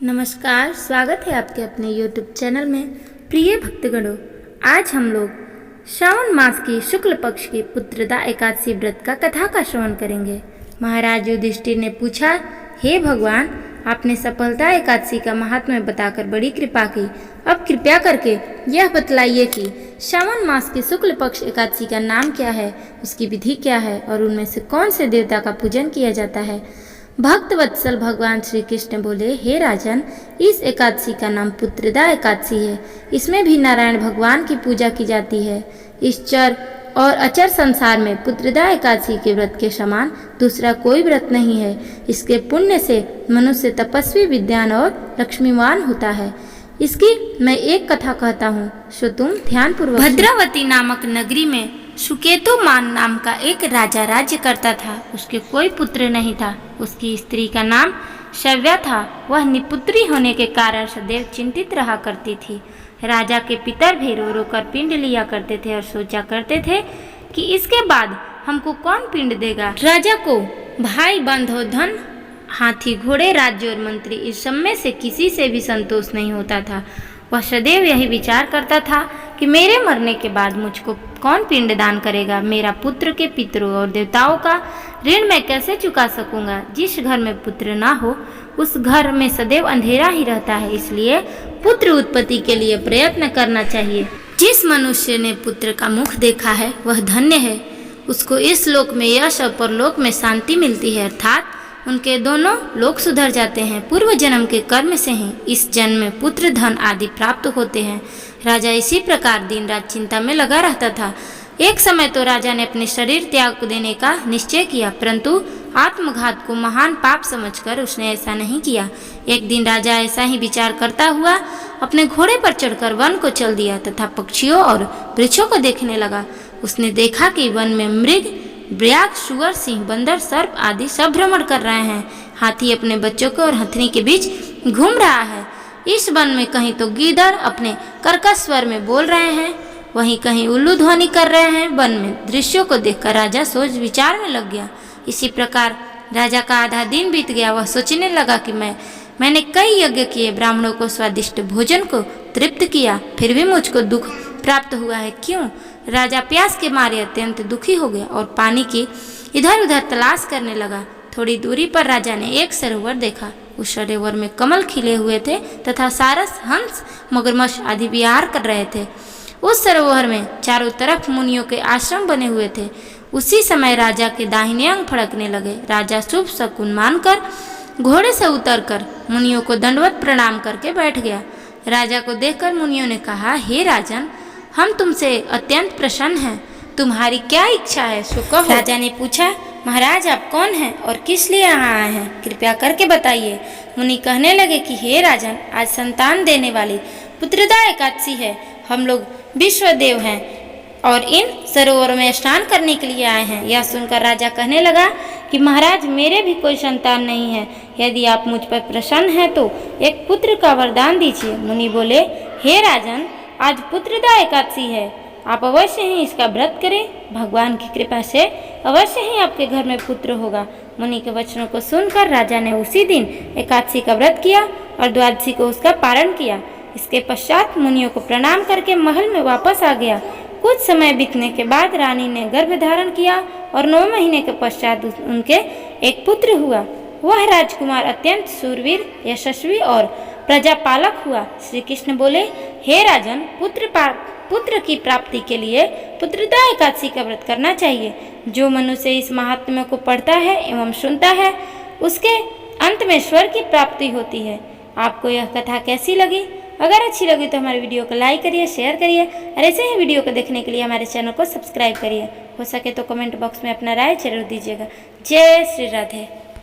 नमस्कार, स्वागत है आपके अपने YouTube चैनल में। प्रिय भक्तगणों, आज हम लोग श्रावण मास की शुक्ल पक्ष की पुत्रदा एकादशी व्रत का कथा का श्रवण करेंगे। महाराज युधिष्ठिर ने पूछा, हे भगवान, आपने सफलता एकादशी का महात्म्य बताकर बड़ी कृपा की। अब कृपया करके यह बतलाइए कि श्रावण मास की शुक्ल पक्ष एकादशी का नाम क्या है, उसकी विधि क्या है और उनमें से कौन से देवता का पूजन किया जाता है। भक्त वत्सल भगवान श्री कृष्ण बोले, हे राजन, इस एकादशी का नाम पुत्रदा एकादशी है। इसमें भी नारायण भगवान की पूजा की जाती है। इस चर और अचर संसार में पुत्रदा एकादशी के व्रत के समान दूसरा कोई व्रत नहीं है। इसके पुण्य से मनुष्य तपस्वी, विद्वान और लक्ष्मीवान होता है। इसकी मैं एक कथा कहता हूँ, सो तुम ध्यान पूर्वक। भद्रावती नामक नगरी में सुकेतुमान नाम का एक राजा राज्य करता था। उसके कोई पुत्र नहीं था। उसकी स्त्री का नाम शव्या था। वह निपुत्री होने के कारण सदैव चिंतित रहा करती थी। राजा के पितर भी रो रो कर पिंड लिया करते थे और सोचा करते थे कि इसके बाद हमको कौन पिंड देगा। राजा को भाई, बंधु, धन, हाथी, घोड़े, राज्य और मंत्री, इस सब में से किसी से भी संतोष नहीं होता था। वह सदैव यही विचार करता था कि मेरे मरने के बाद मुझको कौन पिंड दान करेगा। मेरा पुत्र के पितरों और देवताओं का ऋण मैं कैसे चुका सकूंगा। जिस घर में पुत्र ना हो उस घर में सदैव अंधेरा ही रहता है। इसलिए पुत्र उत्पत्ति के लिए प्रयत्न करना चाहिए। जिस मनुष्य ने पुत्र का मुख देखा है वह धन्य है। उसको इस लोक में यश और परलोक में शांति मिलती है, अर्थात उनके दोनों लोक सुधर जाते हैं। पूर्व जन्म के कर्म से ही इस जन्म में पुत्र, धन आदि प्राप्त होते हैं। राजा इसी प्रकार दिन रात चिंता में लगा रहता था। एक समय तो राजा ने अपने शरीर त्याग देने का निश्चय किया, परंतु आत्मघात को महान पाप समझकर उसने ऐसा नहीं किया। एक दिन राजा ऐसा ही विचार करता हुआ अपने घोड़े पर चढ़कर वन को चल दिया तथा पक्षियों और वृक्षों को देखने लगा। उसने देखा कि वन में मृग, व्याघ्र, सुअर, सिंह, बंदर, सर्प आदि सब भ्रमण कर रहे हैं। हाथी अपने बच्चों को और हथनी के बीच घूम रहा है। इस वन में कहीं तो गीदड़ अपने कर्कश स्वर में बोल रहे हैं, वहीं कहीं उल्लू ध्वनि कर रहे हैं। वन में दृश्यों को देखकर राजा सोच विचार में लग गया। इसी प्रकार राजा का आधा दिन बीत गया। वह सोचने लगा कि मैंने कई यज्ञ किए, ब्राह्मणों को स्वादिष्ट भोजन को तृप्त किया, फिर भी मुझको दुख प्राप्त हुआ है। क्यों? राजा प्यास के मारे अत्यंत दुखी हो गया और पानी की इधर उधर तलाश करने लगा। थोड़ी दूरी पर राजा ने एक सरोवर देखा। उस सरोवर में कमल खिले हुए थे तथा सारस, हंस, मगरमच्छ आदि विहार कर रहे थे। उस सरोवर में चारों तरफ मुनियों के आश्रम बने हुए थे। उसी समय राजा के दाहिने अंग फड़कने लगे। राजा शुभ शकुन मानकर घोड़े से उतरकर मुनियों को दंडवत प्रणाम करके बैठ गया। राजा को देखकर मुनियों ने कहा, हे राजन, हम तुमसे अत्यंत प्रसन्न हैं। तुम्हारी क्या इच्छा है, सो कहो। राजा ने पूछा, महाराज, आप कौन हैं और किस लिए यहाँ आए हैं, कृपया करके बताइए। मुनि कहने लगे कि हे राजन, आज संतान देने वाली पुत्रदा एकादशी है। हम लोग विश्वदेव हैं और इन सरोवर में स्नान करने के लिए आए हैं। यह सुनकर राजा कहने लगा कि महाराज, मेरे भी कोई संतान नहीं है। यदि आप मुझ पर प्रसन्न हैं तो एक पुत्र का वरदान दीजिए। मुनि बोले, हे राजन, आज पुत्रदा एकादशी है, आप अवश्य ही इसका व्रत करें। भगवान की कृपा से अवश्य ही आपके घर में पुत्र होगा। मुनि के वचनों को सुनकर राजा ने उसी दिन एकादशी का व्रत किया और द्वादशी को उसका पारण किया। इसके पश्चात मुनियों को प्रणाम करके महल में वापस आ गया। कुछ समय बीतने के बाद रानी ने गर्भ धारण किया और 9 महीने के पश्चात उनके एक पुत्र हुआ। वह राजकुमार अत्यंत शूरवीर, यशस्वी और प्रजापालक हुआ। श्री कृष्ण बोले, हे राजन, पुत्र की प्राप्ति के लिए पुत्रदा एकादशी का व्रत करना चाहिए। जो मनुष्य इस महात्म्य को पढ़ता है एवं सुनता है उसके अंत में स्वर्ग की प्राप्ति होती है। आपको यह कथा कैसी लगी? अगर अच्छी लगी तो हमारे वीडियो को लाइक करिए, शेयर करिए और ऐसे ही वीडियो को देखने के लिए हमारे चैनल को सब्सक्राइब करिए। हो सके तो कमेंट बॉक्स में अपना राय जरूर दीजिएगा। जय श्री राधे।